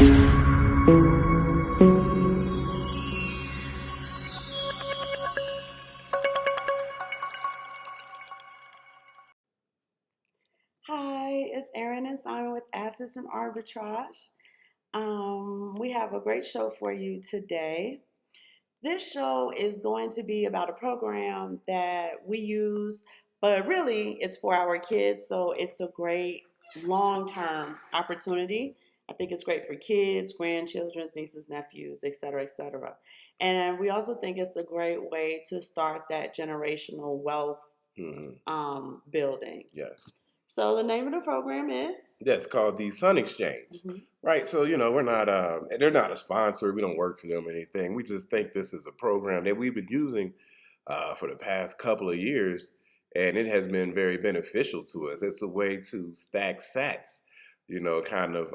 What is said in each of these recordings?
Hi, it's Erin and Simon with Assets and Arbitrage. We have a great show for you today. This show is going to be about a program that we use, but really it's for our kids, so it's a great long term opportunity. I think it's great for kids, grandchildren, nieces, nephews, et cetera, et cetera. And we also think it's a great way to start that generational wealth Hmm. building. Yes. So the name of the program is. That's called the Sun Exchange. Mhm. Right. So, we're not, they're not a sponsor. We don't work for them or anything. We just think this is a program that we've been using for the past couple of years, and it has been very beneficial to us. It's a way to stack sats, kind of,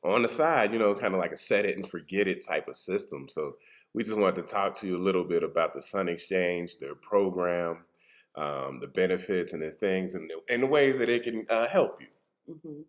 on the side, kind of like a set it and forget it type of system. So we just wanted to talk to you a little bit about the Sun Exchange, their program, the benefits and the things and the ways that it can help you. Mhm.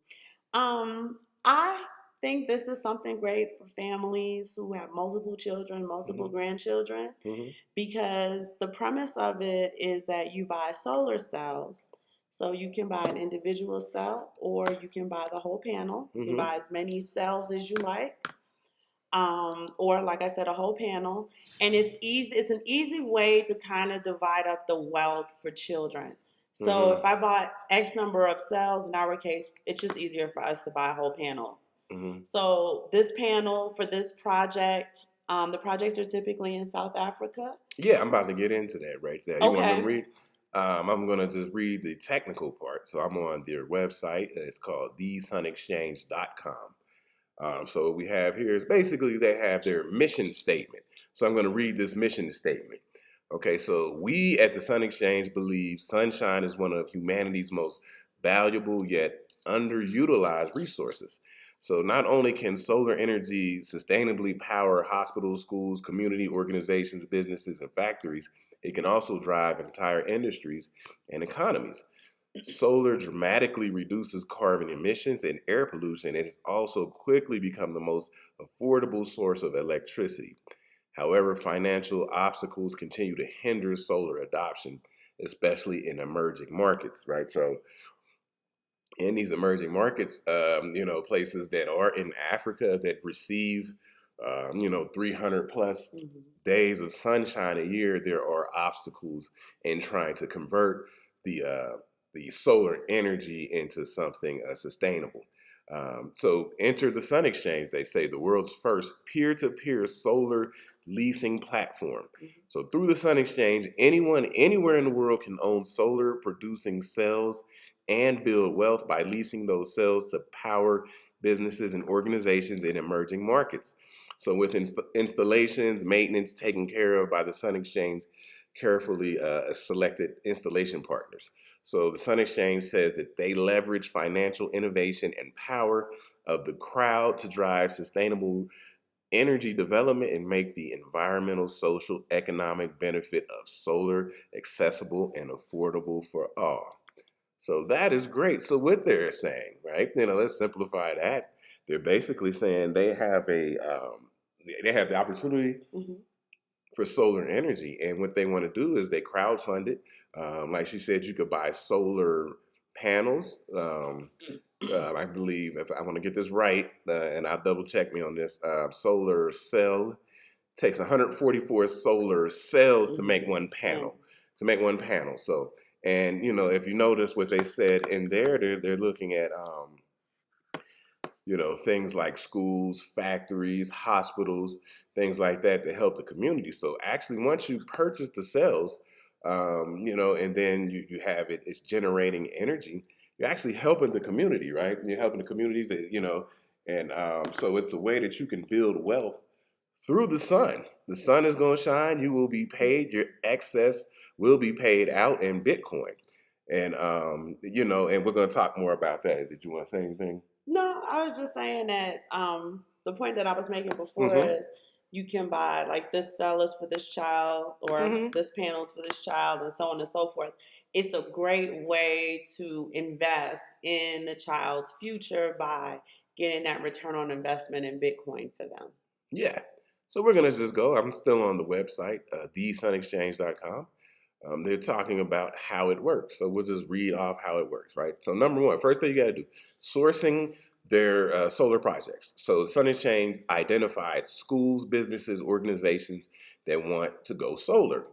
I think this is something great for families who have multiple children, multiple Hmm. grandchildren, Hmm. because the premise of it is that you buy solar cells. So you can buy an individual cell or you can buy the whole panel. You can Hmm. buy as many cells as you like. Or like I said, a whole panel. And it's easy, it's an easy way to kind of divide up the wealth for children. So Hmm. if I bought X number of cells, in our case, it's just easier for us to buy whole panels. Hmm. So this panel for this project, the projects are typically in South Africa. Yeah, I'm about to get into that right there. You want me to Okay. read? I'm going to just read the technical part. So I'm on their website. It's called thesunexchange.com. So what we have here is basically they have their mission statement. So I'm going to read this mission statement. Okay, so we at the Sun Exchange believe sunshine is one of humanity's most valuable yet underutilized resources. So not only can solar energy sustainably power hospitals, schools, community organizations, businesses, and factories, it can also drive entire industries and economies. Solar dramatically reduces carbon emissions and air pollution. It has also quickly become the most affordable source of electricity. However, financial obstacles continue to hinder solar adoption, especially in emerging markets, right? So, in these emerging markets, places that are in Africa that receive, 300 plus Mhm. days of sunshine a year, there are obstacles in trying to convert the solar energy into something sustainable. So enter the Sun Exchange, they say, the world's first peer-to-peer solar leasing platform. Mhm. So through the Sun Exchange, anyone anywhere in the world can own solar producing cells and build wealth by leasing those cells to power businesses and organizations in emerging markets. So, with installations, maintenance taken care of by the Sun Exchange, carefully selected installation partners. So, the Sun Exchange says that they leverage financial innovation and power of the crowd to drive sustainable energy development and make the environmental, social, economic benefit of solar accessible and affordable for all. So that is great. So what they're saying, right? Let's simplify that. They're basically saying they have the opportunity Mhm. for solar energy, and what they want to do is they crowdfund it. Like she said, you could buy solar panels. I believe if I want to get this right, and I'll double check me on this. Solar cell takes 144 solar cells to make Mhm. one Yeah. panel. To make one panel. So, and if you notice what they said in there, they're looking at things like schools, factories, hospitals, things like that to help the community. So actually, once you purchase the cells, and then you have it's generating energy, you're actually helping the community, right? You're helping the communities, and so it's a way that you can build wealth through the sun. The sun is going to shine. You will be paid. Your excess will be paid out in Bitcoin. And, and we're going to talk more about that. Did you want to say anything? No, I was just saying that the point that I was making before Mm-hmm. is you can buy like this cell is for this child or Mm-hmm. this panel is for this child and so on and so forth. It's a great way to invest in the child's future by getting that return on investment in Bitcoin for them. Yeah. So we're going to just go. I'm still on the website, thesunexchange.com. They're talking about how it works. So we'll just read off how it works, right? So number one, first thing you got to do, sourcing their solar projects. So Sun Exchange identifies schools, businesses, organizations that want to go solar.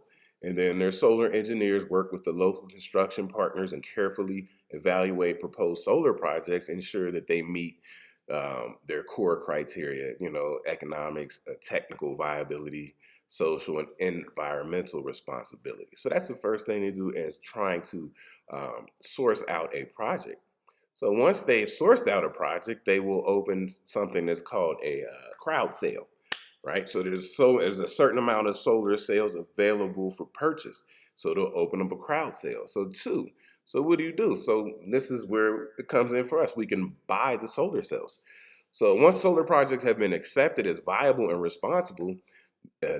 And then their solar engineers work with the local construction partners and carefully evaluate proposed solar projects, ensure that they meet their core criteria, economics, technical viability, social and environmental responsibility. So that's the first thing they do, is trying to source out a project. So once they've sourced out a project, they will open something that's called a crowd sale, right? So there's a certain amount of solar cells available for purchase. So they'll open up a crowd sale. So two, so what do? So this is where it comes in for us. We can buy the solar cells. So once solar projects have been accepted as viable and responsible,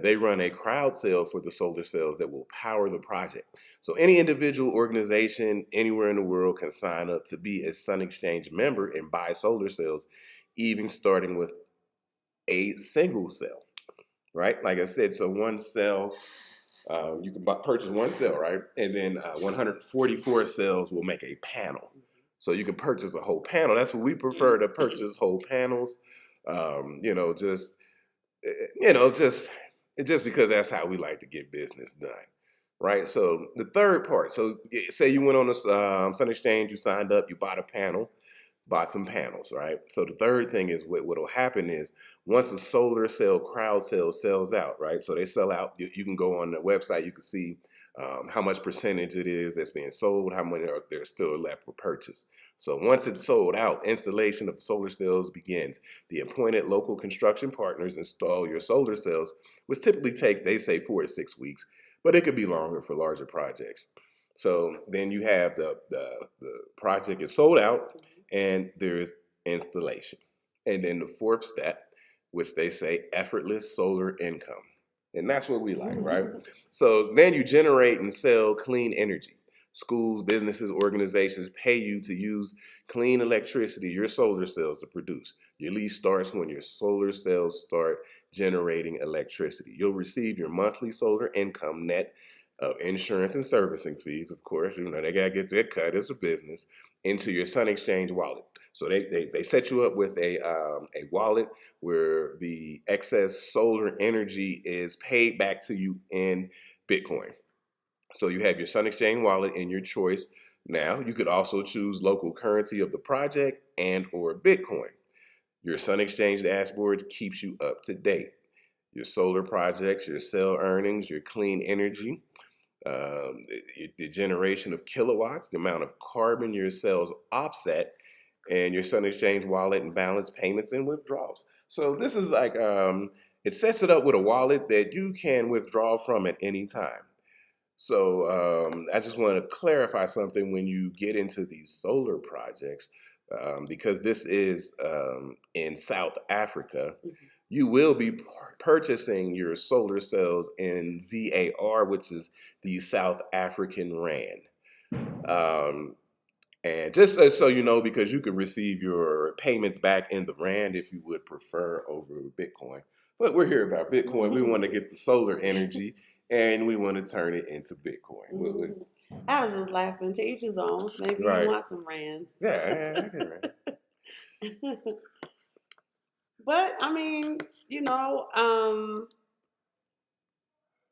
they run a crowd sale for the solar cells that will power the project. So any individual organization anywhere in the world can sign up to be a Sun Exchange member and buy solar cells, even starting with a single cell, right? Like I said, so one cell, you can purchase one cell, right? And then 144 cells will make a panel. So you can purchase a whole panel. That's what we prefer, to purchase whole panels. Just just because that's how we like to get business done, right? So the third part. So say you went on a Sun Exchange, you signed up, you bought a panel, bought some panels, right? So the third thing is what'll happen is, once a solar cell crowd sale sells out, right? So they sell out. You can go on the website, you can see how much percentage it is that's being sold, how many are there still left for purchase. So once it's sold out, installation of solar cells begins. The appointed local construction partners install your solar cells, which typically takes, they say, 4 to 6 weeks, but it could be longer for larger projects. So then you have the project is sold out, and there is installation. And then the fourth step, which they say effortless solar income. And that's what we like, right? So then you generate and sell clean energy. Schools, businesses, organizations pay you to use clean electricity your solar cells to produce. Your lease starts when your solar cells start generating electricity. You'll receive your monthly solar income net of insurance and servicing fees, of course. They got to get their cut as a business, into your Sun Exchange wallet. So they set you up with a wallet where the excess solar energy is paid back to you in Bitcoin. So you have your Sun Exchange wallet in your choice. Now you could also choose local currency of the project and or Bitcoin. Your Sun Exchange dashboard keeps you up to date. Your solar projects, your cell earnings, your clean energy, the generation of kilowatts, the amount of carbon your cells offset, and your Sun Exchange wallet and balance payments and withdrawals. So this is like, it sets it up with a wallet that you can withdraw from at any time. So I just want to clarify something when you get into these solar projects, because this is in South Africa. You will be purchasing your solar cells in ZAR, which is the South African Rand. Um, and just so you know, because you can receive your payments back in the Rand if you would prefer over Bitcoin. But we're here about Bitcoin. We want to get the solar energy, and we want to turn it into Bitcoin. I was just laughing. To each his own. Maybe you Right. want some rands. Yeah. But I mean,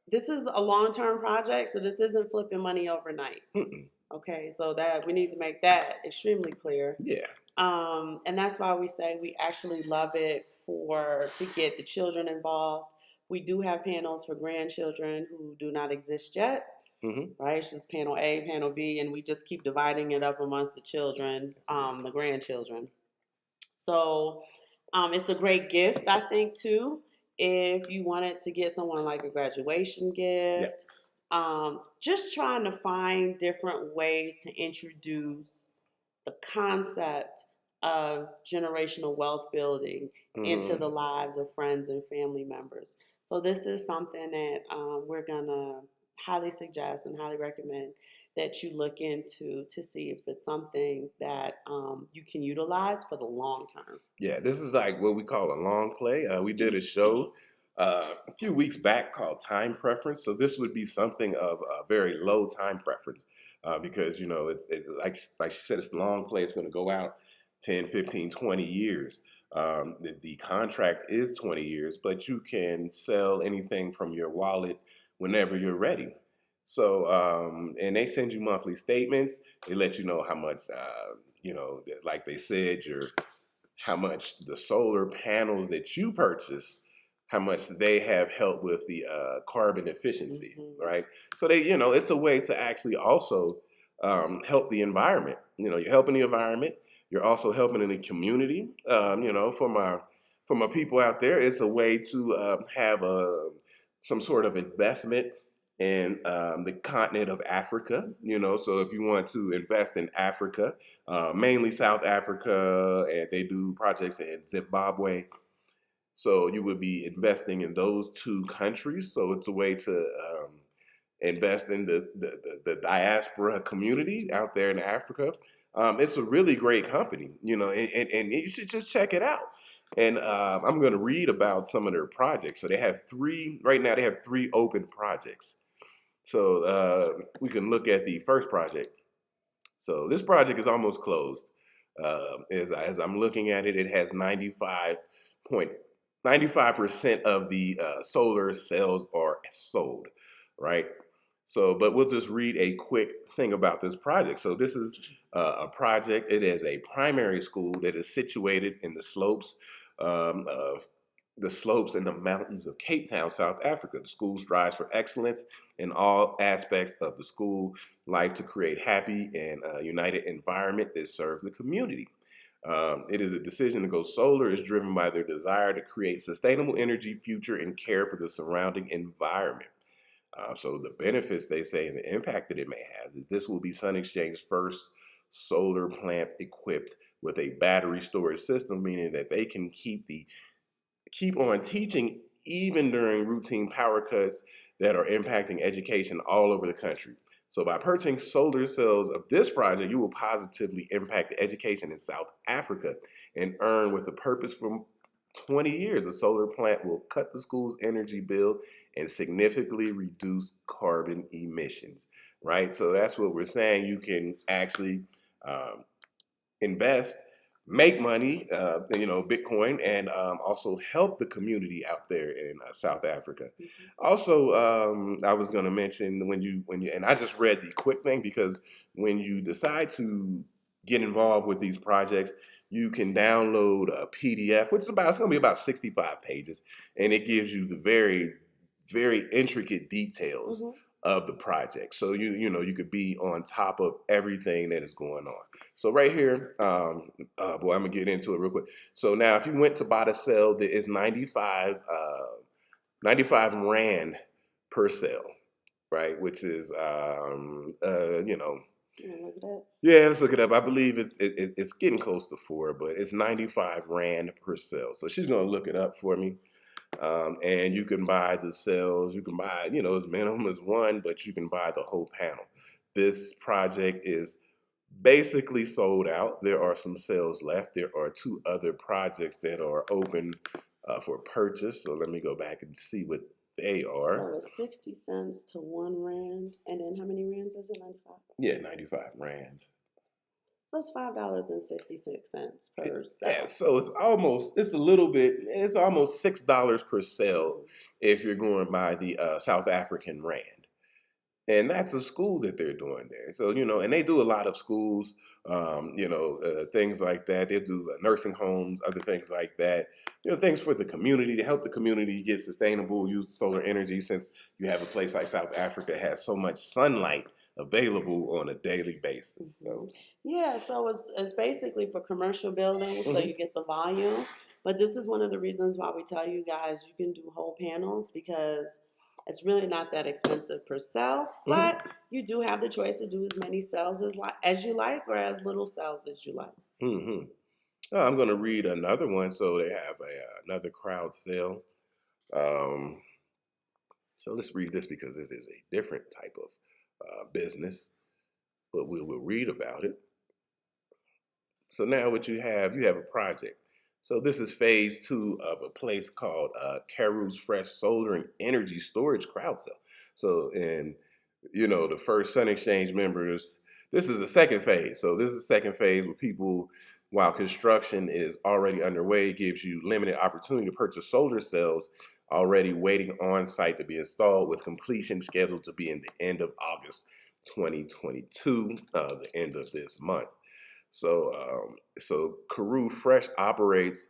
this is a long-term project, so this isn't flipping money overnight. Mm-mm. Okay, so that we need to make that extremely clear. Yeah. And that's why we say we actually love it to get the children involved. We do have panels for grandchildren who do not exist yet. Mm-hmm. Right? It's just panel A, panel B, and we just keep dividing it up amongst the children, the grandchildren. So it's a great gift, I think, too, if you wanted to get someone like a graduation gift. Just trying to find different ways to introduce the concept of generational wealth building into the lives of friends and family members. So this is something that we're going to highly suggest and highly recommend that you look into to see if it's something that you can utilize for the long term. Yeah, this is like what we call a long play. We did a show a few weeks back called Time Preference. So this would be something of a very low time preference because, you know, like she said, it's a long play. It's going to go out 10, 15, 20 years. The contract is 20 years, but you can sell anything from your wallet whenever you're ready. So, and they send you monthly statements. They let you know how much, you know, like they said, your how much the solar panels that you purchase, how much they have helped with the carbon efficiency, right? So they, you know, it's a way to actually also help the environment. You know, you're helping the environment. You're also helping in the community. You know, for my people out there, it's a way to have some sort of investment in the continent of Africa. You know, so if you want to invest in Africa, mainly South Africa, and they do projects in Zimbabwe. So you would be investing in those two countries. So it's a way to invest in the diaspora community out there in Africa. It's a really great company, you know, and you should just check it out. And I'm going to read about some of their projects. So they have three, right now, they have three open projects. So we can look at the first project. So this project is almost closed. As I'm looking at it, it has 95% of the solar cells are sold, right? So, but we'll just read a quick thing about this project. So this is a project. It is a primary school that is situated in of the slopes and the mountains of Cape Town, South Africa. The school strives for excellence in all aspects of the school life to create happy and united environment that serves the community. It is a decision to go solar is driven by their desire to create sustainable energy future and care for the surrounding environment. So the benefits they say and the impact that it may have is this will be Sun Exchange's first solar plant equipped with a battery storage system, meaning that they can keep on teaching even during routine power cuts that are impacting education all over the country. So by purchasing solar cells of this project, you will positively impact education in South Africa and earn with a purpose for 20 years. A solar plant will cut the school's energy bill and significantly reduce carbon emissions, right? So that's what we're saying. You can actually invest, make money, you know, Bitcoin, and also help the community out there in South Africa. Also, I was going to mention and I just read the quick thing because when you decide to get involved with these projects, you can download a PDF, which is it's going to be about 65 pages, and it gives you the very, very intricate details of the project. So you know you could be on top of everything that is going on. So right here, boy, I'm gonna get into it real quick. So now, if you went to buy the cell, there is 95 rand per cell, right? Which is you know. Look at that. Yeah, let's look it up. I believe it's getting close to 4, but it's 95 rand per cell. So she's gonna look it up for me. And you can buy the cells. You can buy, you know, as minimum as one, but you can buy the whole panel. This project is basically sold out. There are some sales left. There are two other projects that are open for purchase. So let me go back and see what they are. So it's 60 cents to 1 rand. And then how many rands is it? 95? Yeah, 95 rands. That's $5.66 per cell. Yeah, so it's almost $6 per cell if you're going by the South African rand. And that's a school that they're doing there. So, you know, and they do a lot of schools, you know, things like that. They do nursing homes, other things like that. You know, things for the community to help the community get sustainable, use solar energy since you have a place like South Africa has so much sunlight available on a daily basis. So yeah, so it's basically for commercial buildings, so you get the volume. But this is one of the reasons why we tell you guys you can do whole panels because it's really not that expensive per cell, but you do have the choice to do as many cells as you like or as little cells as you like. I'm going to read another one. So they have another crowd sale. So let's read this because this is a different type of business. but we will read about it. So now what you have a project. So this is phase 2 of a place called Caru's Fresh Solar and Energy Storage Crowd Sale. So, and the first Sun Exchange members, this is the second phase. So this is the second phase where people, while construction is already underway, gives you limited opportunity to purchase solar cells already waiting on site to be installed, with completion scheduled to be in the end of August 2022, the end of this month. So Carew Fresh operates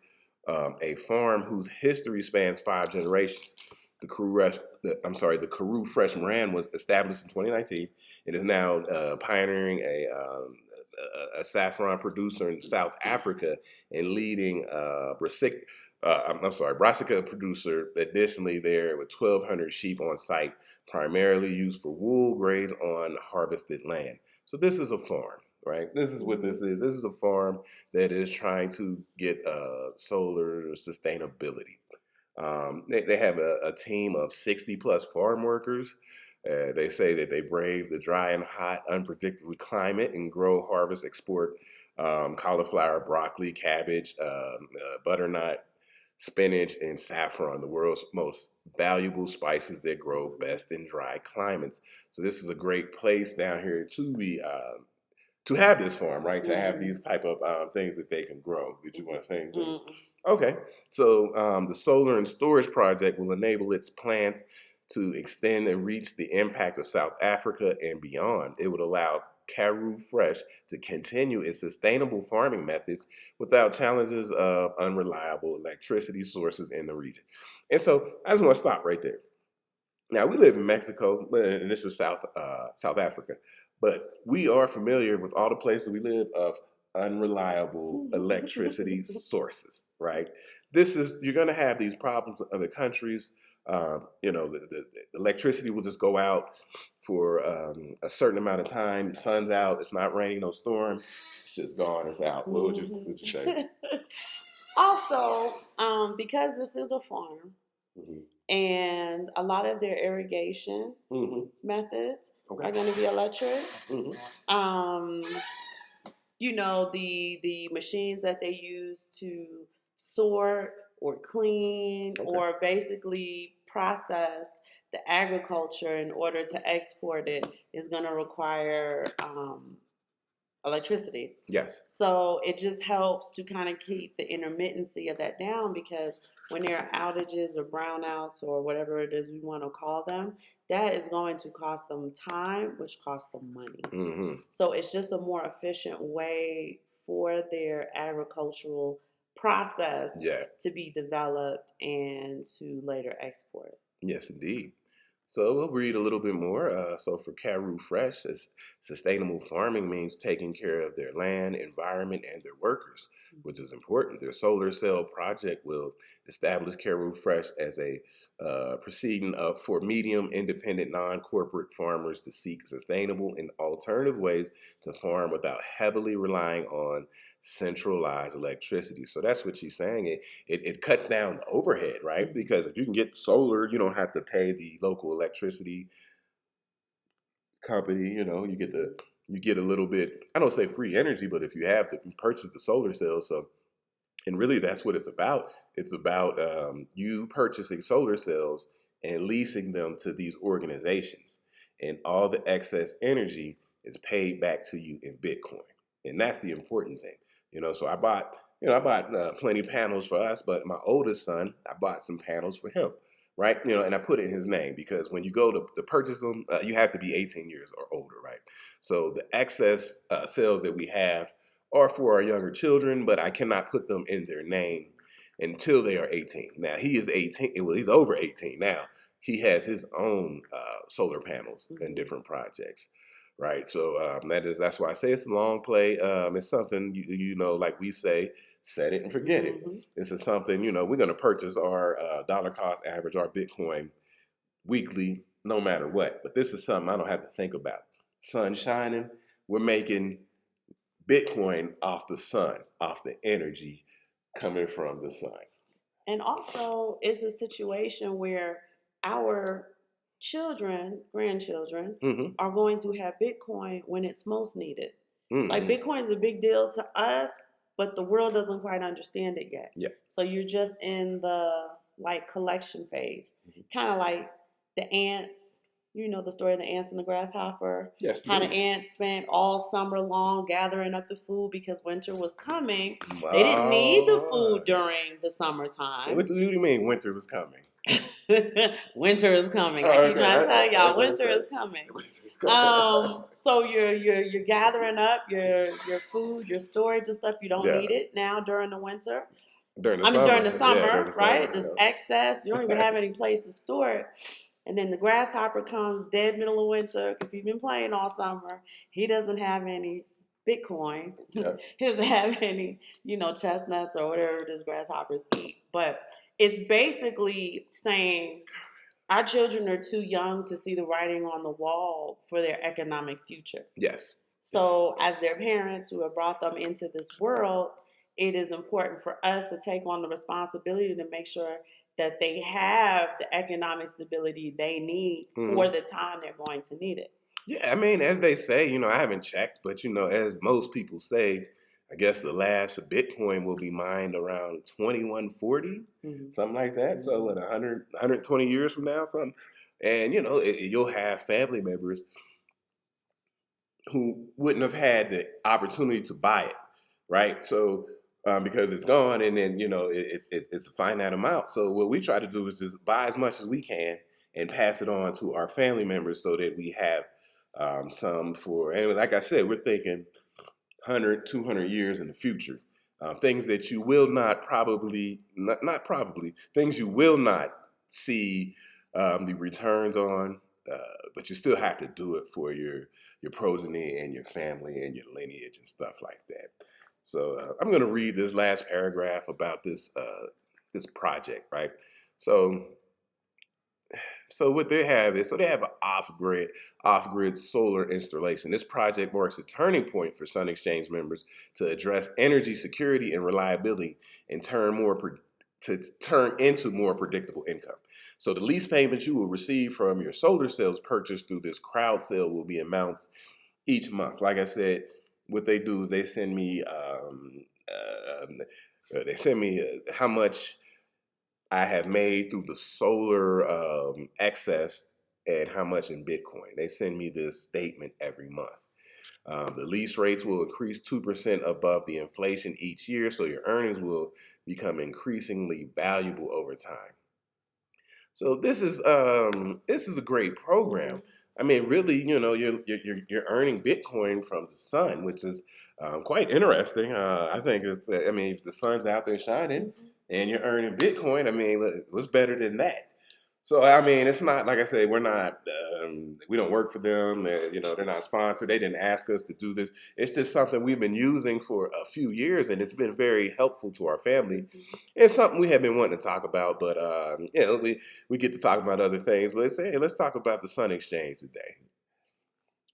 a farm whose history spans 5 generations. The Carew Fresh brand was established in 2019. It is now pioneering a saffron producer in South Africa and leading brassica producer. Additionally, there with 1,200 sheep on site, primarily used for wool grazed on harvested land. So this is a farm, right? This is what this is. This is a farm that is trying to get solar sustainability. They have a team of 60 plus farm workers. They say that they brave the dry and hot, unpredictable climate and grow, harvest, export cauliflower, broccoli, cabbage, butternut, spinach, and saffron, the world's most valuable spices that grow best in dry climates. So this is a great place down here to be to have this farm, right? To have these type of things that they can grow. Did you want to say anything? Okay, so the solar and storage project will enable its plant to extend and reach the impact of South Africa and beyond. It would allow Carew Fresh to continue its sustainable farming methods without challenges of unreliable electricity sources in the region. And so I just want to stop right there. Now we live in Mexico, and this is South Africa, but we are familiar with all the places we live of unreliable electricity sources, right? You're going to have these problems in other countries. The electricity will just go out for a certain amount of time. The sun's out, it's not raining, no storm, it's just gone, it's out. What would you say? Also, because this is a farm, and a lot of their irrigation methods are going to be electric. Um, the machines that they use to sort or clean or basically process the agriculture in order to export it is going to require electricity. Yes. So it just helps to kind of keep the intermittency of that down, because when there are outages or brownouts or whatever it is we want to call them, that is going to cost them time, which costs them money. So it's just a more efficient way for their agricultural process to be developed and to later export. Yes, indeed. So we'll read a little bit more. So for Carew Fresh, sustainable farming means taking care of their land, environment, and their workers, which is important. Their solar cell project will establish Carew Fresh as a proceeding for medium, independent, non-corporate farmers to seek sustainable and alternative ways to farm without heavily relying on centralized electricity. So that's what she's saying. It cuts down the overhead, right? Because if you can get solar, you don't have to pay the local electricity company. You get a little bit, I don't say free energy, but if you have to purchase the solar cells. So, and really that's what it's about. It's about you purchasing solar cells and leasing them to these organizations, and all the excess energy is paid back to you in Bitcoin. And that's the important thing. So I bought plenty of panels for us, but my oldest son, I bought some panels for him, right? And I put it in his name, because when you go to purchase them, you have to be 18 years or older, right? So the excess sales that we have are for our younger children, but I cannot put them in their name until they are 18. Now he is 18. Well, he's over 18 now. He has his own solar panels and different projects, right? So that's why I say it's a long play. It's something like we say, set it and forget it. This is something we're going to purchase our dollar cost average, our Bitcoin weekly, no matter what. But this is something I don't have to think about. Sun shining, we're making Bitcoin off the sun, off the energy coming from the sun. And also, it's a situation where our children, grandchildren, Mm-hmm. are going to have Bitcoin when it's most needed. Like Mm-hmm. Bitcoin is a big deal to us, but the world doesn't quite understand it yet. Yeah. So you're just in the like collection phase, Mm-hmm. kind of like the ants. You know the story of the ants and the grasshopper. Yes, How the indeed. ants spent all summer long gathering up the food because winter was coming. They didn't need the food Oh, during the summertime. what do you mean winter was coming? Winter is coming. I Oh, keep okay, trying to tell I was y'all, gonna winter say is coming. winter was coming. So you're gathering up your food, your storage and stuff. You don't Yeah, need it now during the winter. during the I mean during the summer. Yeah, during summer, the right? summer. Just excess. You don't even have any place to store it. And then the grasshopper comes dead middle of winter because he's been playing all summer. He doesn't have any Bitcoin. Yeah. He doesn't have any, chestnuts or whatever these grasshoppers eat. But it's basically saying our children are too young to see the writing on the wall for their economic future. Yes. Yes. So, as their parents who have brought them into this world, it is important for us to take on the responsibility to make sure that they have the economic stability they need for Hmm. the time they're going to need it. Yeah, I mean, as they say, I haven't checked, but as most people say, I guess the last Bitcoin will be mined around 2140, Mm-hmm. something like that. So Mm-hmm. in 120 years from now, something. And you'll have family members who wouldn't have had the opportunity to buy it, right? So because it's gone, and then it's a finite amount. So what we try to do is just buy as much as we can and pass it on to our family members so that we have some for. And like I said, we're thinking 100, 200 years in the future. Things that you will not probably, not probably, things you will not see the returns on, but you still have to do it for your progeny and your family and your lineage and stuff like that. So I'm going to read this last paragraph about this project, right? So what they have is they have an off-grid solar installation. This project marks a turning point for Sun Exchange members to address energy security and reliability and turn into more predictable income. So the lease payments you will receive from your solar cells purchased through this crowd sale will be amounts each month. Like I said, what they do is they send me how much I have made through the solar excess and how much in Bitcoin. They send me this statement every month. The lease rates will increase 2% above the inflation each year, so your earnings will become increasingly valuable over time. So this is a great Mm-hmm. program. I mean, really, you're earning Bitcoin from the sun, which is quite interesting. I think I mean, if the sun's out there shining Mm-hmm. and you're earning Bitcoin, I mean, look, what's better than that? So I mean, it's not like I say, we don't work for them. They're not sponsored. They didn't ask us to do this. It's just something we've been using for a few years, and it's been very helpful to our family. Mm-hmm. It's something we have been wanting to talk about, but we get to talk about other things. But hey, let's talk about the Sun Exchange today.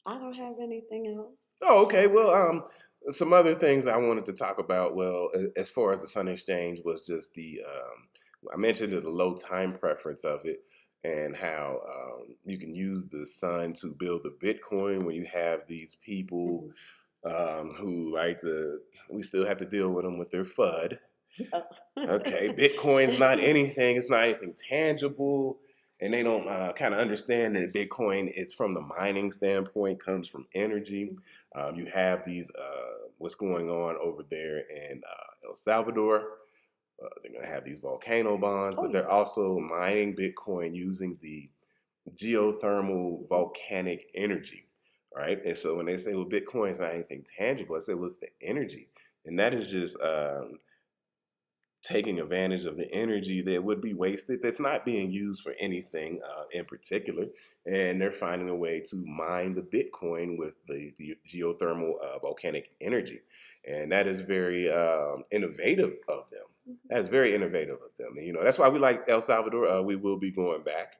I don't have anything else. Oh, okay. Well, some other things I wanted to talk about. Well, as far as the Sun Exchange was just I mentioned the low time preference of it and how you can use the sun to build the Bitcoin when you have these people Mm-hmm. who like we still have to deal with them with their FUD. Oh. Okay, Bitcoin's not anything. It's not anything tangible, and they don't kind of understand that Bitcoin is from the mining standpoint, comes from energy. You have these what's going on over there in El Salvador. They're going to have these volcano bonds, Oh but yeah. they're also mining Bitcoin using the geothermal volcanic energy, right? And so when they say, well, Bitcoin's not anything tangible, I say, well, it's the energy. And that is just taking advantage of the energy that would be wasted that's not being used for anything in particular. And they're finding a way to mine the Bitcoin with the geothermal volcanic energy. And that is very innovative of them. Mm-hmm. That's very innovative of them. And, that's why we like El Salvador. We will be going back.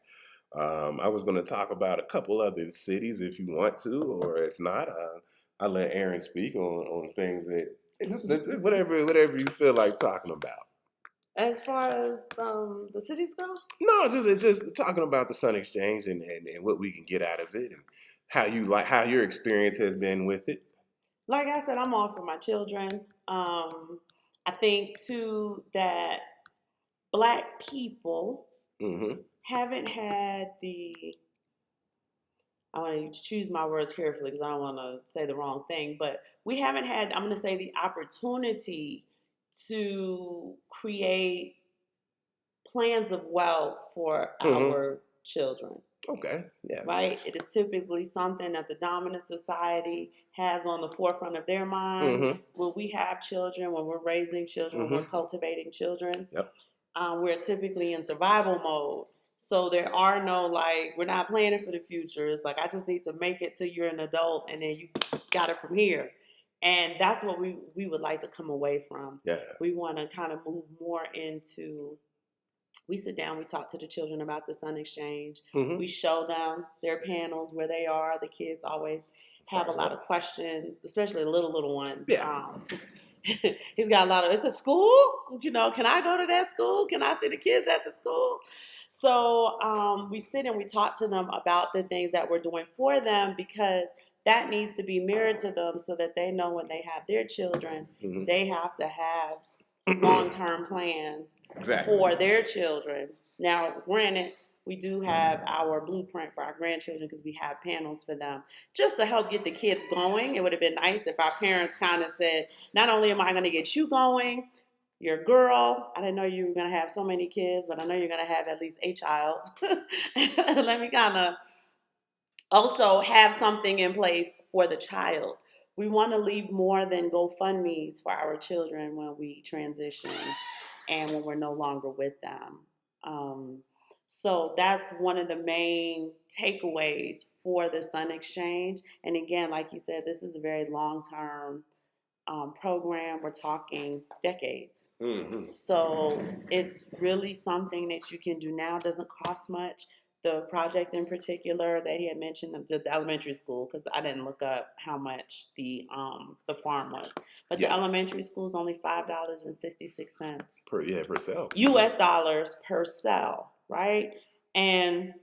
I was going to talk about a couple other cities if you want to, or if not, I'll let Aaron speak on things that it's just whatever you feel like talking about. As far as the cities go, No, just talking about the Sun Exchange and what we can get out of it and how your experience has been with it. like I said, I'm all for my children. I think too that Black people Mm-hmm. haven't had the. I want to choose my words carefully because I don't want to say the wrong thing, but we haven't had. I'm going to say the opportunity to create plans of wealth for Mm-hmm. our children, Okay. Yeah. right? It is typically something that the dominant society has on the forefront of their mind. Mm-hmm. When we have children, when we're raising children, when we're Mm-hmm. cultivating children, Yep. we're typically in survival mode. So there are no like, we're not planning for the future. It's like, I just need to make it till you're an adult and then you got it from here. And that's what we would like to come away from. Yeah. We want to kind of move more into, we sit down, we talk to the children about the Sun Exchange. Mm-hmm. We show them their panels, where they are. The kids always have a lot Yep. of questions, especially the little one. Yeah. He's got a lot of, it's a school? Can I go to that school? Can I see the kids at the school? So we sit and we talk to them about the things that we're doing for them, because that needs to be mirrored to them so that they know when they have their children, Mm-hmm. they have to have long-term plans Exactly. for their children. Now, granted, we do have our blueprint for our grandchildren because we have panels for them just to help get the kids going. It would have been nice if our parents kind of said, not only am I going to get you going, your girl, I didn't know you were going to have so many kids, but I know you're going to have at least a child. Let me kind of also have something in place for the child. We want to leave more than GoFundMe's for our children when we transition and when we're no longer with them. Um, so that's one of the main takeaways for the Sun Exchange. And again, like you said, this is a very long term program. We're talking decades. Mm-hmm. So it's really something that you can do now. It doesn't cost much. The project in particular that he had mentioned, the elementary school, because I didn't look up how much the farm was, but the Yeah. elementary school is only $5.66 Per cell. U.S. dollars per cell, right? And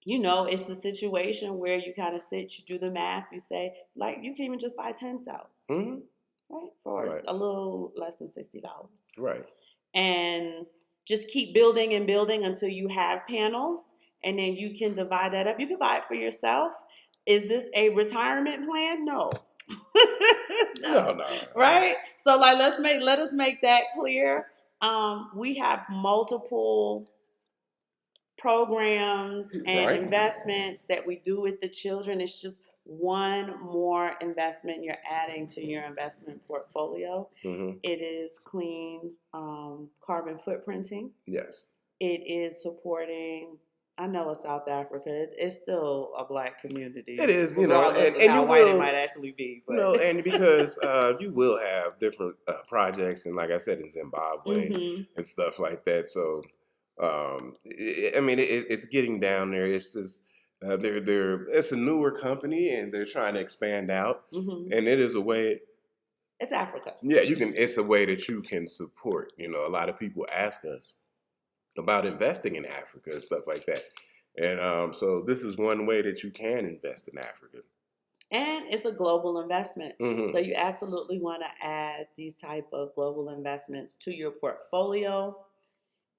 it's a situation where you kind of sit, you do the math, you say, like, you can even just buy 10 cells, Mm-hmm. right, for Right. a little less than $60. Right. And just keep building and building until you have panels, and then you can divide that up. You can buy it for yourself. Is this a retirement plan? No. No. Right? So like let us make that clear. We have multiple programs and Right. investments that we do with the children. It's just one more investment you're adding to your investment portfolio. Mm-hmm. It is clean carbon footprinting. Yes. It is supporting. I know it's South Africa. It's still a Black community, It is, regardless of and you how white it will, might actually be. no, But and because you will have different projects, and like I said, in Zimbabwe mm-hmm. and stuff like that. So, it's getting down there. It's just it's a newer company, and they're trying to expand out, Mm-hmm. and it is a way. It's Africa. Yeah, you can. It's a way that you can support. A lot of people ask us about investing in Africa and stuff like that, and so this is one way that you can invest in Africa. And it's a global investment. Mm-hmm. So you absolutely want to add these type of global investments to your portfolio.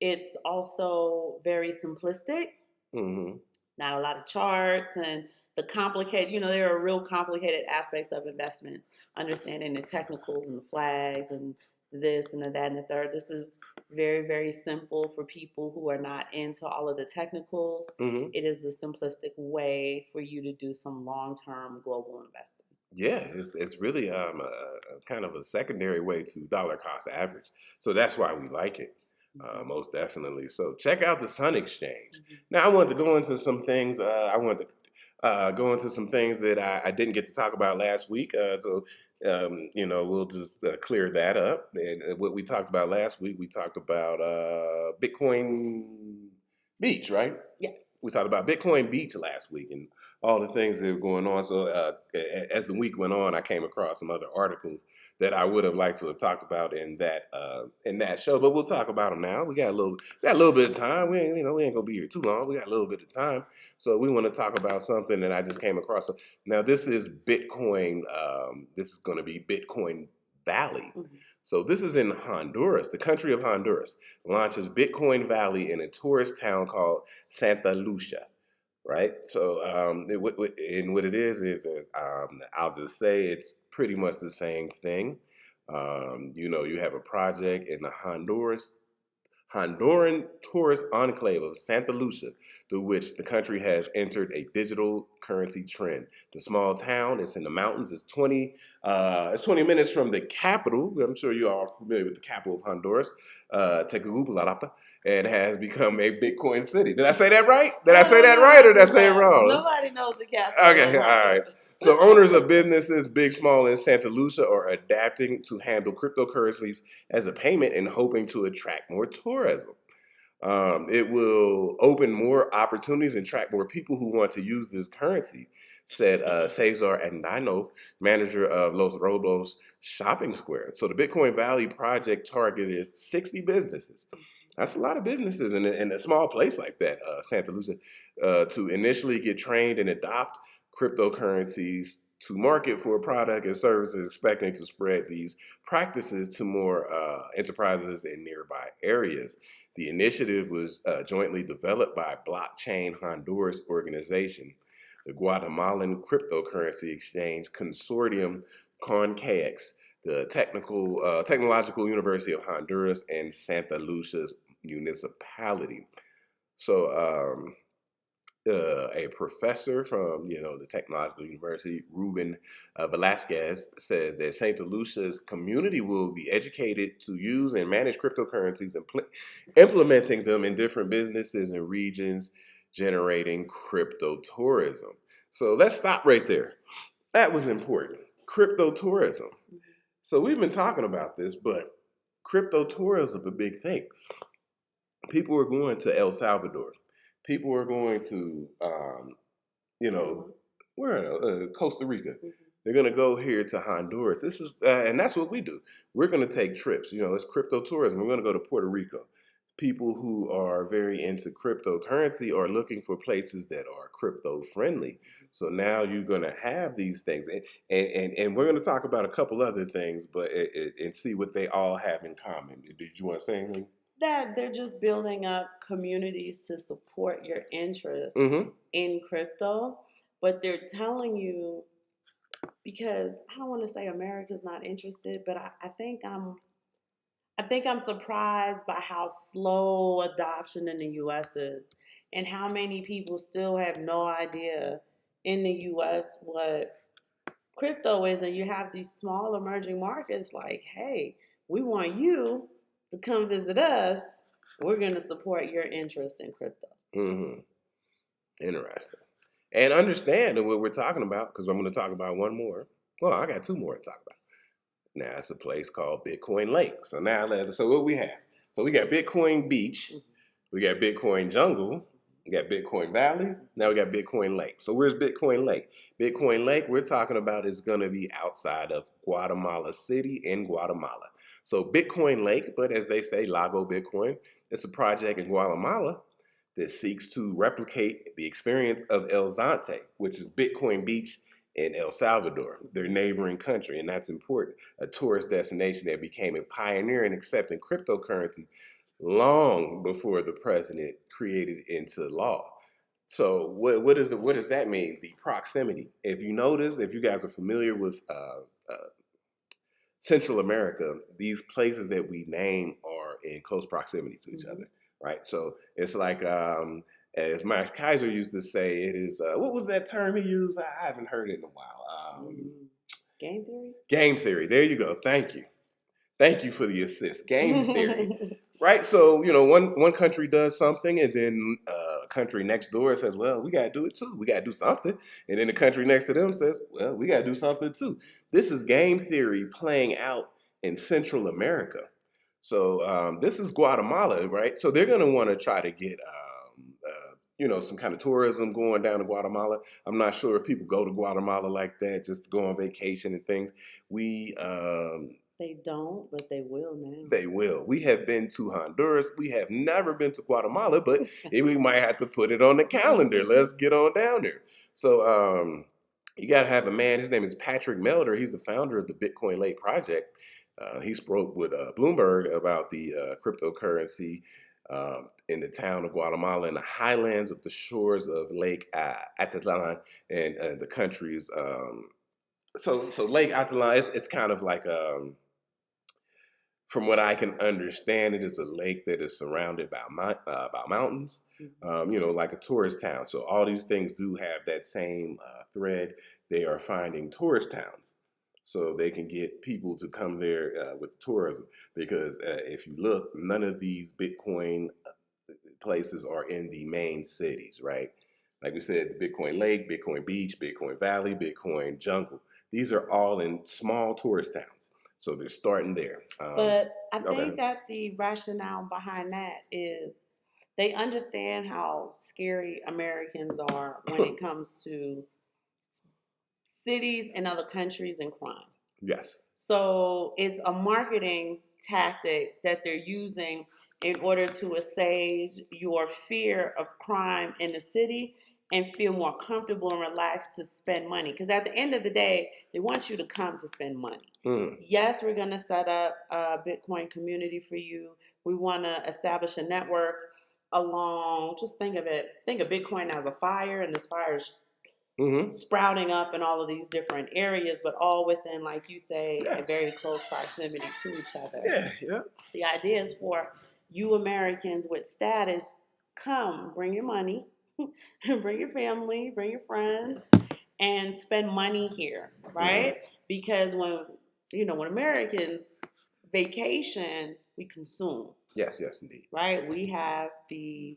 It's also very simplistic. Mm-hmm. Not a lot of charts and the complicated, there are real complicated aspects of investment, understanding the technicals and the flags and this and the that and the third. This is very, very simple for people who are not into all of the technicals. Mm-hmm. It is the simplistic way for you to do some long-term global investing. Yeah, it's really a kind of a secondary way to dollar cost average. So that's why we like it, most definitely. So check out the Sun Exchange. Mm-hmm. Now I want to go into some things. I want to go into some things that I didn't get to talk about last week. We'll just clear that up. And what we talked about last week, we talked about Bitcoin Beach, right? Yes. We talked about Bitcoin Beach last week, and all the things that were going on. So as the week went on, I came across some other articles that I would have liked to have talked about in that show. But we'll talk about them now. We got a little bit of time. We ain't gonna be here too long. We got a little bit of time, so we want to talk about something that I just came across. So now this is Bitcoin. This is going to be Bitcoin Valley. Mhm. So this is in Honduras. The country of Honduras launches Bitcoin Valley in a tourist town called Santa Lucia, right? So, and what it is I'll just say it's pretty much the same thing. You have a project in the Honduran tourist enclave of Santa Lucia, through which the country has entered a digital currency trend. The small town is in the mountains. It's 20 minutes from the capital. I'm sure you are familiar with the capital of Honduras, Tegucigalpa, and has become a Bitcoin city. Did I say that right? Did I say that right, or did I say it wrong? Nobody knows the capital. Okay, all right. So owners of businesses, big, small, in Santa Lucia are adapting to handle cryptocurrencies as a payment and hoping to attract more tourism. It will open more opportunities and attract more people who want to use this currency, said Cesar Andino, manager of Los Robos Shopping Square. So the Bitcoin Valley project target is 60 businesses. That's a lot of businesses in a small place like that, Santa Lucia, to initially get trained and adopt cryptocurrencies to market for a product and services, expecting to spread these practices to more enterprises in nearby areas. The initiative was jointly developed by Blockchain Honduras organization, the Guatemalan cryptocurrency exchange consortium CONCAX, the Technological University of Honduras, and Santa Lucia's municipality. So a professor from the Technological University, Ruben Velasquez, says that Santa Lucia's community will be educated to use and manage cryptocurrencies and implementing them in different businesses and regions, generating crypto tourism. So let's stop right there. That was important. Crypto tourism. So we've been talking about this, but crypto tourism is a big thing. People are going to El Salvador. People are going to, where Costa Rica. Mhm. They're going to go here to Honduras. And that's what we do. We're going to take trips. It's crypto tourism. We're going to go to Puerto Rico. People who are very into cryptocurrency are looking for places that are crypto friendly. So now you're going to have these things, and we're going to talk about a couple other things, but and see what they all have in common. Did you want to say anything? That they're just building up communities to support your interest Mm-hmm. in crypto, but they're telling you, because I don't want to say America's not interested, but I think I'm surprised by how slow adoption in the US is, and how many people still have no idea in the US what crypto is. And you have these small emerging markets like, hey, we want you to come visit us. We're going to support your interest in crypto. Mm-hmm. Interesting. And understand what we're talking about, because I'm going to talk about one more. Well, I got two more to talk about. Now, it's a place called Bitcoin Lake. So what we have? So we got Bitcoin Beach, we got Bitcoin Jungle, we got Bitcoin Valley, now we got Bitcoin Lake. So where's Bitcoin Lake? Bitcoin Lake, we're talking about, is going to be outside of Guatemala City in Guatemala. So Bitcoin Lake, but as they say, Lago Bitcoin, it's a project in Guatemala that seeks to replicate the experience of El Zante, which is Bitcoin Beach in El Salvador, their neighboring country. And that's important. A tourist destination that became a pioneer in accepting cryptocurrency long before the president created it into law. So what does that mean? The proximity. If you guys are familiar with Central America, these places that we name are in close proximity to each other, right? So it's like, as Max Kaiser used to say, it is, what was that term he used? I haven't heard it in a while. Game theory? Game theory. There you go. Thank you. Thank you for the assist. Game theory. Right? So, one country does something, and then a country next door says, well, we got to do it too. We got to do something. And then the country next to them says, well, we got to do something too. This is game theory playing out in Central America. So this is Guatemala, right? So they're going to want to try to get, some kind of tourism going down to Guatemala. I'm not sure if people go to Guatemala like that just to go on vacation and things. We They don't, but they will now. They will. We have been to Honduras. We have never been to Guatemala, but we might have to put it on the calendar. Let's get on down there. So you got to have a man. His name is Patrick Melder. He's the founder of the Bitcoin Lake Project. He spoke with Bloomberg about the cryptocurrency in the town of Guatemala in the highlands of the shores of Lake Atitlan and the countries. So Lake Atitlan, it's kind of like from what I can understand, it is a lake that is surrounded by mountains, like a tourist town. So all these things do have that same thread. They are finding tourist towns so they can get people to come there with tourism. Because if you look, none of these Bitcoin places are in the main cities, right? Like we said, Bitcoin Lake, Bitcoin Beach, Bitcoin Valley, Bitcoin Jungle. These are all in small tourist towns. So they're starting there. But I Okay. think that the rationale behind that is they understand how scary Americans are when it comes to cities and other countries and crime. Yes. So it's a marketing tactic that they're using in order to assuage your fear of crime in the city and feel more comfortable and relaxed to spend money. Because at the end of the day, they want you to come to spend money. Yes, we're going to set up a Bitcoin community for you. We want to establish a network along, just think of Bitcoin as a fire, and this fire is sprouting up in all of these different areas, but all within, like you say, a very close proximity to each other. Yeah. The idea is for you Americans with status, come, bring your money, bring your family, bring your friends, and spend money here, right? Because when Americans vacation, we consume. Yes, indeed. Right? We have the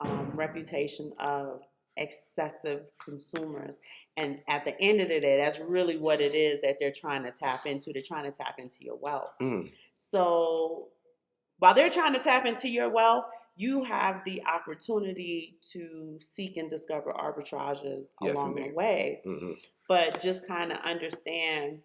reputation of excessive consumers. And at the end of the day, that's really what it is that they're trying to tap into. They're trying to tap into your wealth. So while they're trying to tap into your wealth, you have the opportunity to seek and discover arbitrages along the way. But just kind of understand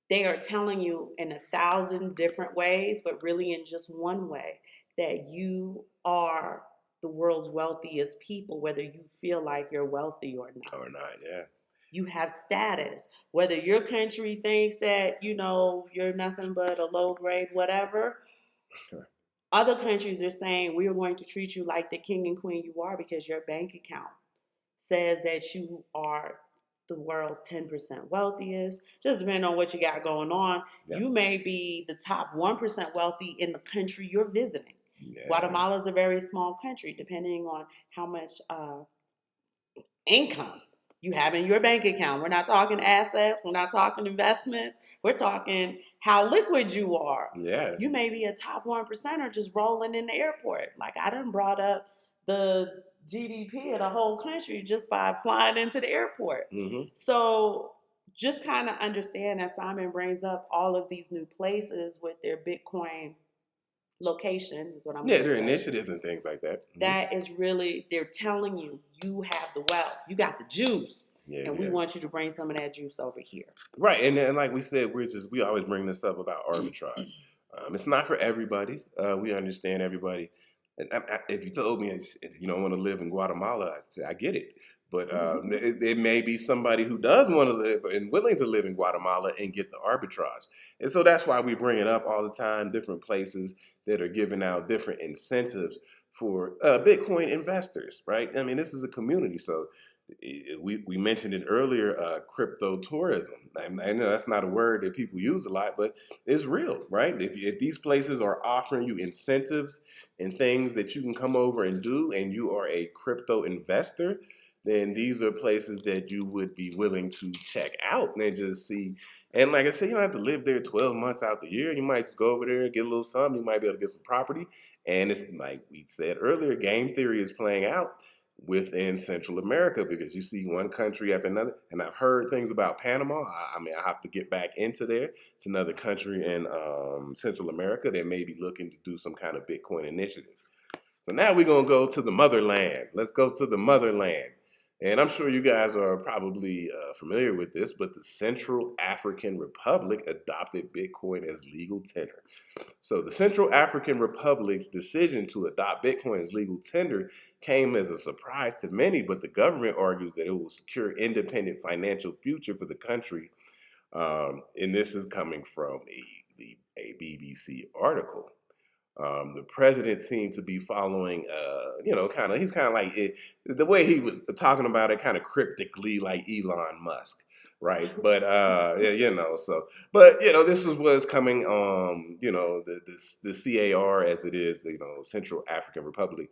they are telling you in 1,000 different ways, but really in just one way, that you are the world's wealthiest people, whether you feel like you're wealthy or not. Yeah. You have status. Whether your country thinks that, you're nothing but a low grade, whatever. Other countries are saying, we are going to treat you like the king and queen you are because your bank account says that you are the world's 10% wealthiest. Just depending on what you got going on, you may be the top 1% wealthy in the country you're visiting. Guatemala is a very small country, depending on how much income you have in your bank account. We're not talking assets. We're not talking investments. We're talking how liquid you are. Yeah. You may be a top 1%er just rolling in the airport. Like I done brought up the GDP of the whole country just by flying into the airport. So just kind of understand that Simon brings up all of these new places with their Bitcoin location is what I'm their initiatives and things like that. That is really, they're telling you, you have the wealth, you got the juice, and we want you to bring some of that juice over here. Right, and like we said, we always bring this up about arbitrage. It's not for everybody. We understand everybody. And if you told me you don't want to live in Guatemala, I get it. But it may be somebody who does want to live and willing to live in Guatemala and get the arbitrage. And so that's why we bring it up all the time, different places that are giving out different incentives for Bitcoin investors, right? I mean, this is a community. So we mentioned it earlier, crypto tourism. I know that's not a word that people use a lot, but it's real, right? If these places are offering you incentives and things that you can come over and do, and you are a crypto investor, then these are places that you would be willing to check out and just see. And like I said, you don't have to live there 12 months out the year. You might just go over there and get a little something. You might be able to get some property. And it's like we said earlier, game theory is playing out within Central America because you see one country after another. And I've heard things about Panama. I mean, I have to get back into there. It's another country in Central America that may be looking to do some kind of Bitcoin initiative. So now we're going to go to the motherland. Let's go to the motherland. And I'm sure you guys are probably familiar with this, but the Central African Republic adopted Bitcoin as legal tender. So the Central African Republic's decision to adopt Bitcoin as legal tender came as a surprise to many, but the government argues that it will secure independent financial future for the country. And this is coming from a BBC article. The president seemed to be following, he's kind of like the way he was talking about it, kind of cryptically, like Elon Musk, right? But this is what's coming. The CAR, as it is, Central African Republic,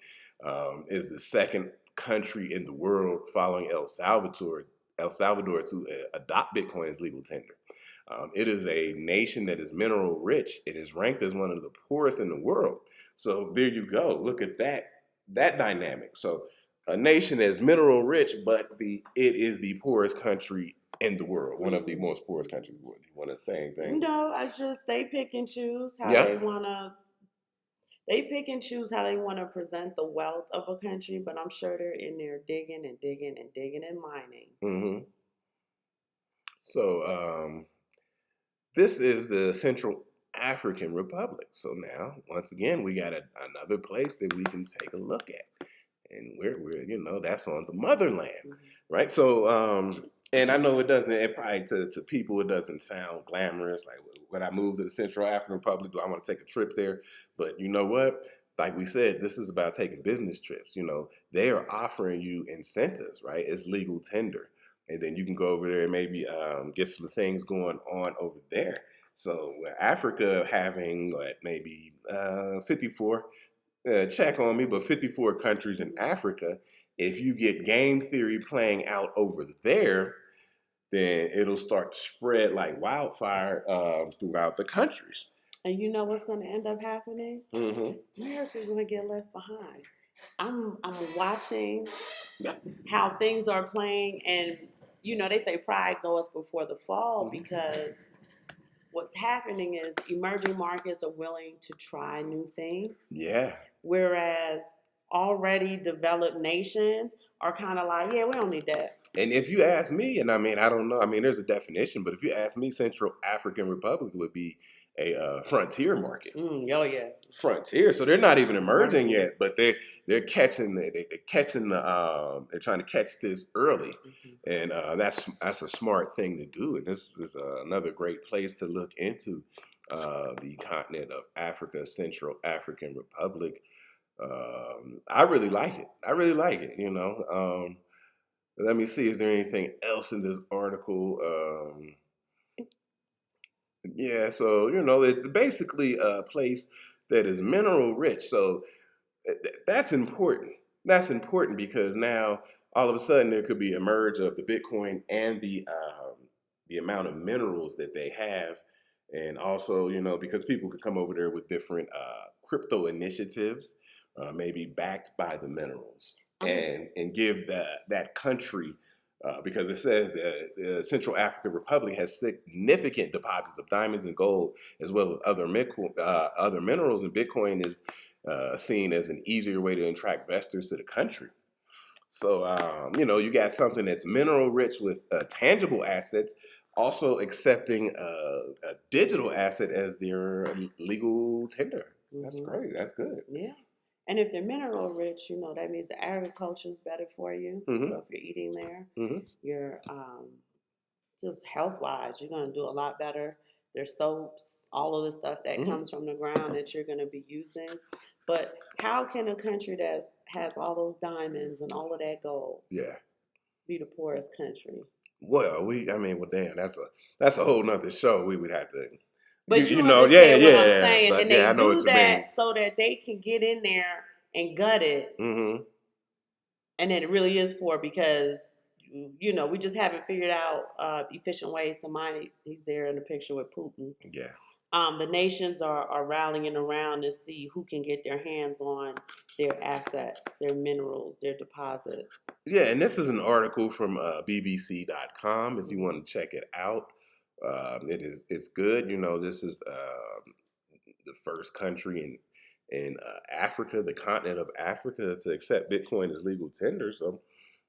is the second country in the world following El Salvador to adopt Bitcoin as legal tender. It is a nation that is mineral rich. It is ranked as one of the poorest in the world. So there you go. Look at that dynamic. So a nation that's mineral rich, but it is the poorest country in the world. One of the most poorest countries. You want to say anything? No, I just they pick and choose how Yeah. they wanna. They pick and choose how they want to present the wealth of a country, but I'm sure they're in there digging and digging and digging and mining. Mm-hmm. So this is the Central African Republic. So now, once again, we got another place that we can take a look at. And we're that's on the motherland, right? So, and I know it probably to people, it doesn't sound glamorous. Like, when I move to the Central African Republic, do I want to take a trip there? But you know what? Like we said, this is about taking business trips. They are offering you incentives, right? It's legal tender. And then you can go over there and maybe get some things going on over there. So Africa having maybe 54, check on me, but 54 countries in Africa. If you get game theory playing out over there, then it'll start to spread like wildfire throughout the countries. And you know what's going to end up happening? Mm-hmm. America's going to get left behind. I'm watching how things are playing, and they say pride goeth before the fall, because what's happening is emerging markets are willing to try new things. Yeah. Whereas already developed nations are kind of like, yeah, we don't need that. And if you ask me, and I don't know, there's a definition, but if you ask me, Central African Republic would be a frontier market. Oh yeah, frontier. So they're not even emerging yet, but they're catching they're trying to catch this early, and that's a smart thing to do. And this is another great place to look into the continent of Africa, Central African Republic. I really like it. Let me see. Is there anything else in this article? Yeah, so it's basically a place that is mineral rich. So that's important. That's important because now all of a sudden there could be a merge of the Bitcoin and the amount of minerals that they have, and also because people could come over there with different crypto initiatives, maybe backed by the minerals, and give that country. Because it says the Central African Republic has significant deposits of diamonds and gold, as well as other minerals, and Bitcoin is seen as an easier way to attract investors to the country. So, you got something that's mineral rich with tangible assets, also accepting a digital asset as their legal tender. That's great. That's good. Yeah. And if they're mineral rich, that means the agriculture is better for you. So if you're eating there, you're just health-wise, you're going to do a lot better. There's soaps, all of the stuff that comes from the ground that you're going to be using. But how can a country that has all those diamonds and all of that gold be the poorest country? Well, damn, that's a whole nother show. We would have to. But you understand what I'm saying, and they do that so that they can get in there and gut it, and then it really is poor because we just haven't figured out efficient ways to mine it. He's there in the picture with Putin. Yeah. The nations are rallying around to see who can get their hands on their assets, their minerals, their deposits. Yeah, and this is an article from BBC.com. If you want to check it out. It's good. This is the first country in Africa, the continent of Africa, to accept Bitcoin as legal tender. So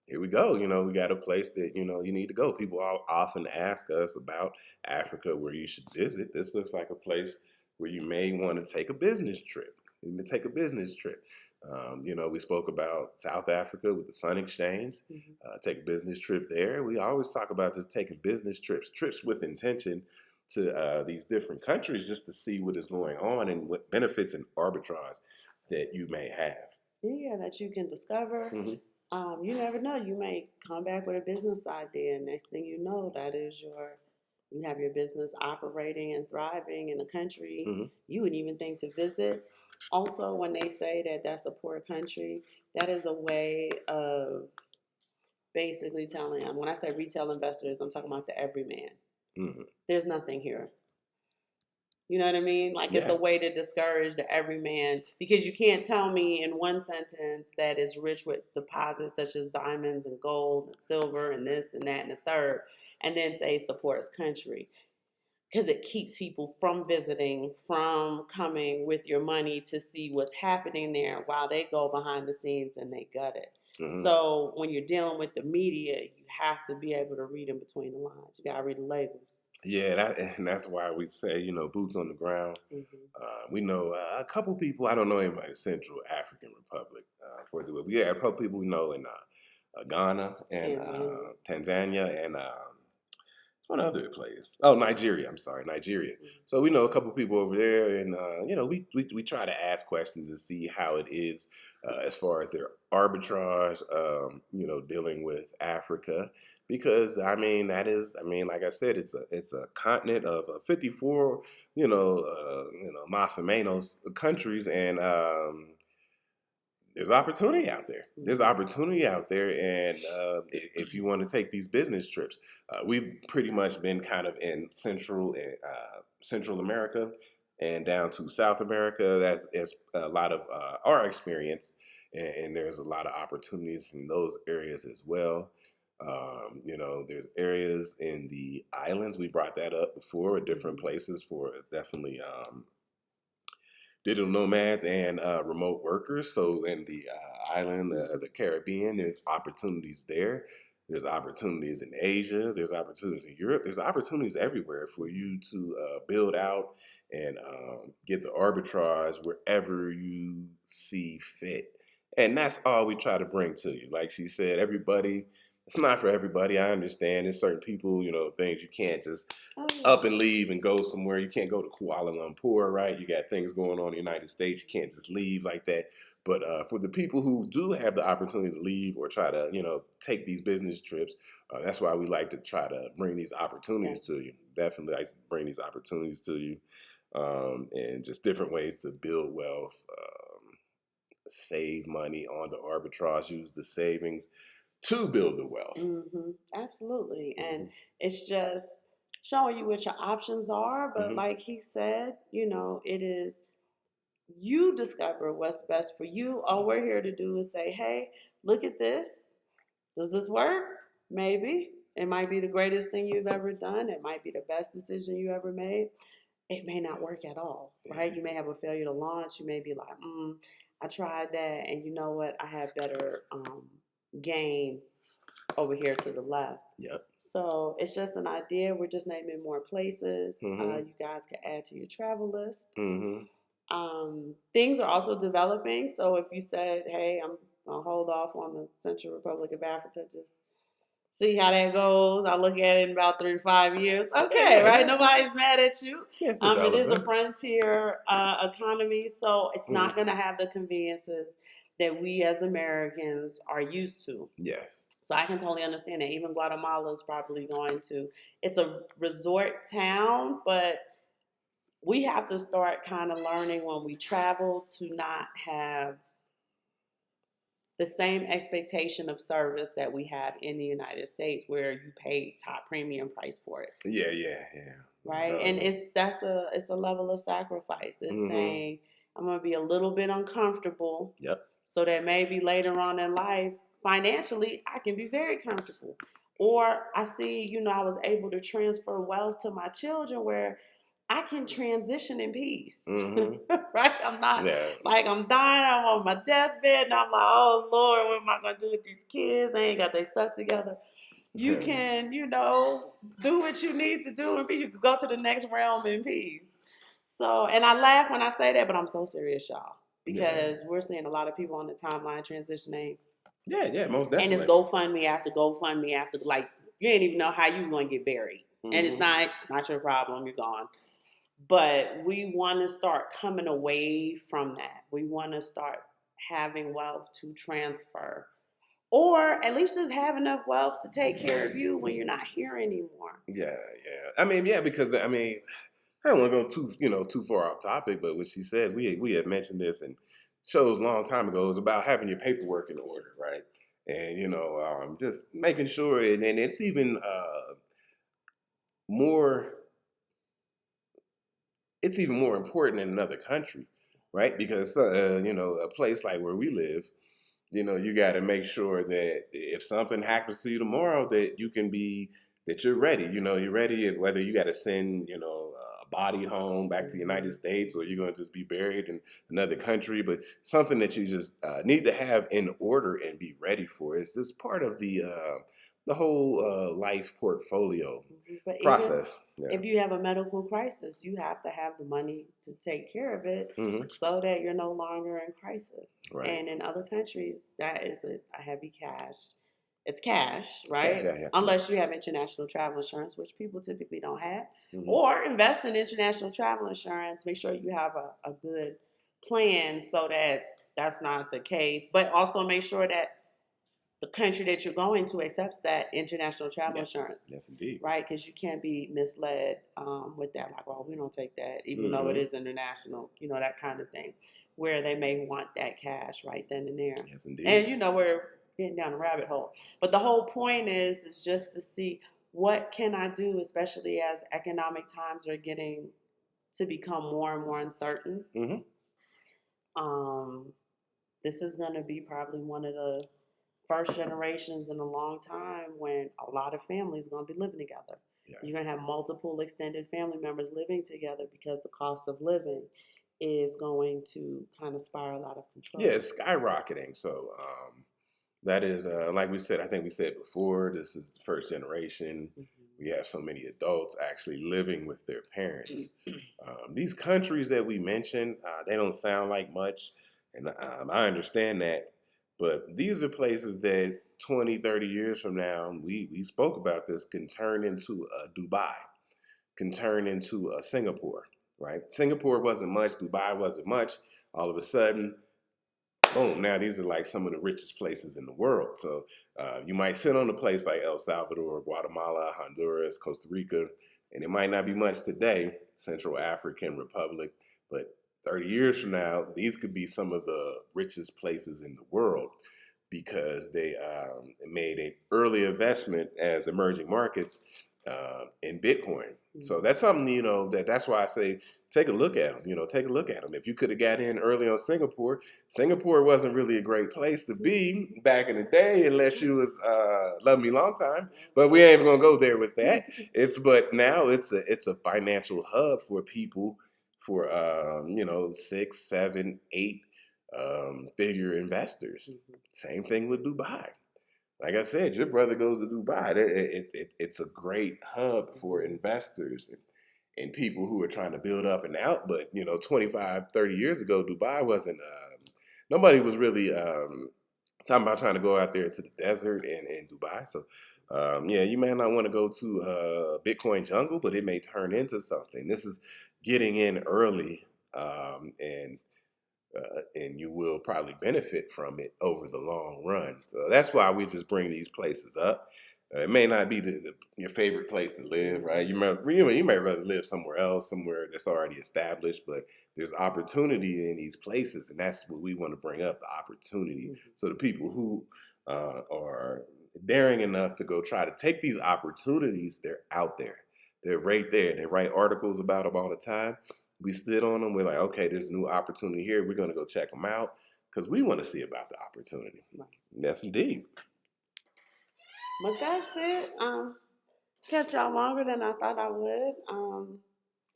here we go. We got a place that, you need to go. People often ask us about Africa, where you should visit. This looks like a place where you may want to take a business trip. You may take a business trip. We spoke about South Africa with the Sun Exchange. Take a business trip there. We always talk about just taking business trips with intention to these different countries, just to see what is going on and what benefits and arbitrage that you may have. Yeah, that you can discover. You never know. You may come back with a business idea, and next thing you know, you have your business operating and thriving in a country you wouldn't even think to visit. Also, when they say that that's a poor country, that is a way of basically telling them. When I say retail investors, I'm talking about the everyman. There's nothing here. You know what I mean? Like, it's a way to discourage the everyman, because you can't tell me in one sentence that it's rich with deposits such as diamonds and gold and silver and this and that and the third, and then say it's the poorest country, because it keeps people from visiting, from coming with your money to see what's happening there while they go behind the scenes and they gut it. So when you're dealing with the media, you have to be able to read in between the lines. You got to read the labels. Yeah, and that's why we say, boots on the ground. We know a couple people. I don't know anybody in Central African Republic. We have a couple people we know in Ghana and Tanzania and one other place. Oh, Nigeria. I'm sorry, Nigeria. So we know a couple people over there, and we try to ask questions and see how it is as far as their arbitrage. Dealing with Africa, because like I said, it's a continent of 54 mas o menos countries, and there's opportunity out there. There's opportunity out there, and if you want to take these business trips, we've pretty much been kind of in Central America and down to South America. That's a lot of our experience, and there's a lot of opportunities in those areas as well. There's areas in the islands. We brought that up before, at different places for definitely digital nomads and remote workers. So in the island, the Caribbean, there's opportunities there. There's opportunities in Asia. There's opportunities in Europe. There's opportunities everywhere for you to build out and get the arbitrage wherever you see fit. And that's all we try to bring to you. Like she said, it's not for everybody. I understand. There's certain people, things you can't just up and leave and go somewhere. You can't go to Kuala Lumpur, right? You got things going on in the United States. You can't just leave like that. But for the people who do have the opportunity to leave or try to, take these business trips, that's why we like to try to bring these opportunities to you. Definitely like to bring these opportunities to you, and just different ways to build wealth, save money on the arbitrage, use the savings to build the wealth. Absolutely. And it's just showing you what your options are. But like he said, it is, you discover what's best for you. All we're here to do is say, hey, look at this. Does this work? Maybe. It might be the greatest thing you've ever done. It might be the best decision you ever made. It may not work at all, right? You may have a failure to launch. You may be like, I tried that, and you know what? I have better gains over here to the left. So it's just an idea. We're just naming more places. You guys can add to your travel list. Things are also developing. So if you said, hey, I'm going to hold off on the Central Republic of Africa, just see how that goes. I'll look at it in about 3 to 5 years. Okay, right? Nobody's mad at you. It is a frontier economy, so it's not going to have the conveniences that we as Americans are used to. So I can totally understand that. Even Guatemala is probably it's a resort town, but we have to start kind of learning when we travel to not have the same expectation of service that we have in the United States, where you pay top premium price for it. Right? And it's a level of sacrifice. It's saying, I'm going to be a little bit uncomfortable so that maybe later on in life, financially, I can be very comfortable. Or I see, I was able to transfer wealth to my children where I can transition in peace. right? I'm not Yeah. like I'm dying. I'm on my deathbed, and I'm like, oh Lord, what am I gonna do with these kids? They ain't got their stuff together. You can, do what you need to do in peace. You can go to the next realm in peace. So, and I laugh when I say that, but I'm so serious, y'all, Yeah. because we're seeing a lot of people on the timeline transitioning, Yeah, most and it's definitely. GoFundMe after GoFundMe after, like, you ain't even know how you going to get buried, and it's not your problem. You're gone. But we want to start coming away from that. We want to start having wealth to transfer, or at least just have enough wealth to take care of you when you're not here anymore. Yeah. I mean, yeah, because I mean, I don't want to go too far off topic, but what she said, we had mentioned this in shows a long time ago. It was about having your paperwork in order, right? And just making sure, and it's even more. It's even more important in another country, right? Because a place like where we live, you got to make sure that if something happens to you tomorrow, that you're ready. You're ready. Whether you got to send, a body home back to the United States, or you're going to just be buried in another country, but something that you just need to have in order and be ready for. It's just part of the whole life portfolio But even process. Yeah. if you have a medical crisis, you have to have the money to take care of it Hmm. so that you're no longer in crisis. Right. And in other countries, that is a heavy cash. It's cash, It's cash. right? Yeah. Unless you have international travel insurance, which people typically don't have. Hmm. Or invest in international travel insurance. Make sure you have a good plan so that that's not the case. But also make sure that the country that you're going to accepts that international travel Yeah. insurance, Yes, indeed. right? Because you can't be misled with that. Like, well, we don't take that, even though it Hmm. is international, that kind of thing, where they may want that cash right then and there. Yes, indeed. And we're getting down a rabbit hole. But the whole point is just to see what can I do, especially as economic times are getting to become more and more uncertain. Hmm. Um, this is going to be probably one of the first generations in a long time when a lot of families are going to be living together. Yeah. You're going to have multiple extended family members living together because the cost of living is going to kind of spiral out of control. Yeah, it's skyrocketing. So that is, like we said, I think we said before, this is the first generation. We have so many adults actually living with their parents. These countries that we mentioned, they don't sound like much, and I understand that. But these are places that 20, 30 years from now, we spoke about this, can turn into Dubai, can turn into Singapore, right? Singapore wasn't much, Dubai wasn't much. All of a sudden, boom, now these are like some of the richest places in the world. So you might sit on a place like El Salvador, Guatemala, Honduras, Costa Rica, and it might not be much today, Central African Republic, but 30 years from now, these could be some of the richest places in the world because they made an early investment as emerging markets in Bitcoin. So that's something, that's why I say take a look at them. Take a look at them. If you could have got in early on Singapore wasn't really a great place to be back in the day unless you was Love Me Long Time. But we ain't gonna go there with that. But now it's a financial hub for people for 6, 7, 8 figure investors. Same thing with Dubai. Like I said, your brother goes to Dubai. It's a great hub for investors and people who are trying to build up and out. But 25, 30 years ago, Dubai wasn't. Nobody was really talking about trying to go out there to the desert in Dubai. So yeah, you may not want to go to Bitcoin jungle, but it may turn into something. This is getting in early, and you will probably benefit from it over the long run. So that's why we just bring these places up. It may not be your favorite place to live, right? You may rather live somewhere else, somewhere that's already established, but there's opportunity in these places, and that's what we want to bring up, the opportunity. So the people who are daring enough to go try to take these opportunities, they're out there. They're right there. They write articles about them all the time. We stood on them. We're like, okay, there's a new opportunity here. We're going to go check them out because we want to see about the opportunity. Right. Yes, indeed. But that's it. Kept y'all longer than I thought I would.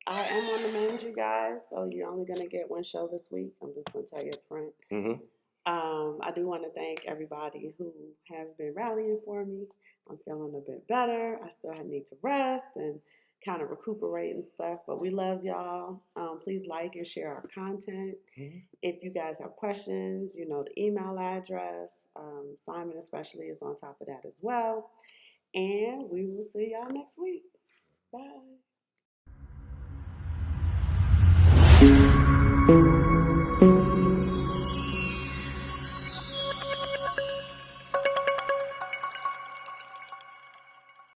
I am on the mend, you guys, so you're only going to get one show this week. I'm just going to tell you up front. Mm-hmm. I do want to thank everybody who has been rallying for me. I'm feeling a bit better. I still need to rest and kind of recuperate and stuff, but we love y'all. Please like and share our content. Mm-hmm. If you guys have questions, you know the email address. Simon, especially, is on top of that as well. And we will see y'all next week. Bye.